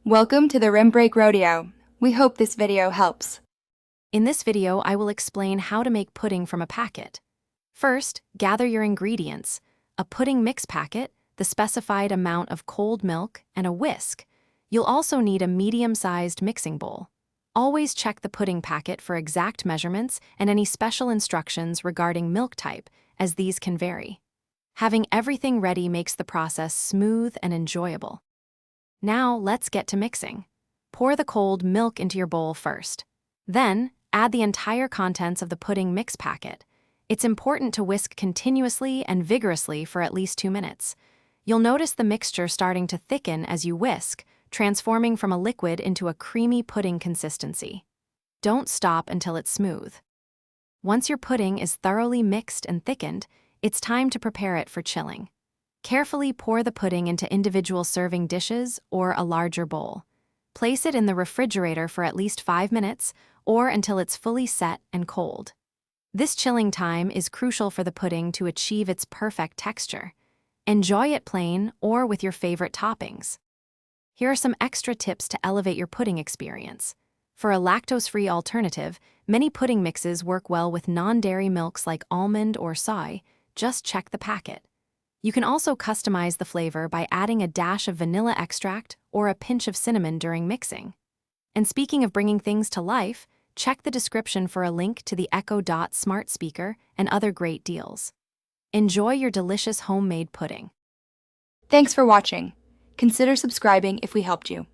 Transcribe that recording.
Welcome to the Rim Break Rodeo. We hope this video helps. In this video, I will explain how to make pudding from a packet. First, gather your ingredients: a pudding mix packet, the specified amount of cold milk, and a whisk. You'll also need a medium-sized mixing bowl. Always check the pudding packet for exact measurements and any special instructions regarding milk type, as these can vary. Having everything ready makes the process smooth and enjoyable. Now, let's get to mixing. Pour the cold milk into your bowl first. Then, add the entire contents of the pudding mix packet. It's important to whisk continuously and vigorously for at least 2 minutes. You'll notice the mixture starting to thicken as you whisk, transforming from a liquid into a creamy pudding consistency. Don't stop until it's smooth. Once your pudding is thoroughly mixed and thickened, it's time to prepare it for chilling. Carefully pour the pudding into individual serving dishes or a larger bowl. Place it in the refrigerator for at least 5 minutes or until it's fully set and cold. This chilling time is crucial for the pudding to achieve its perfect texture. Enjoy it plain or with your favorite toppings. Here are some extra tips to elevate your pudding experience. For a lactose-free alternative, many pudding mixes work well with non-dairy milks like almond or soy. Just check the packet. You can also customize the flavor by adding a dash of vanilla extract or a pinch of cinnamon during mixing. And speaking of bringing things to life, check the description for a link to the Echo Dot smart speaker and other great deals. Enjoy your delicious homemade pudding. Thanks for watching. Consider subscribing if we helped you.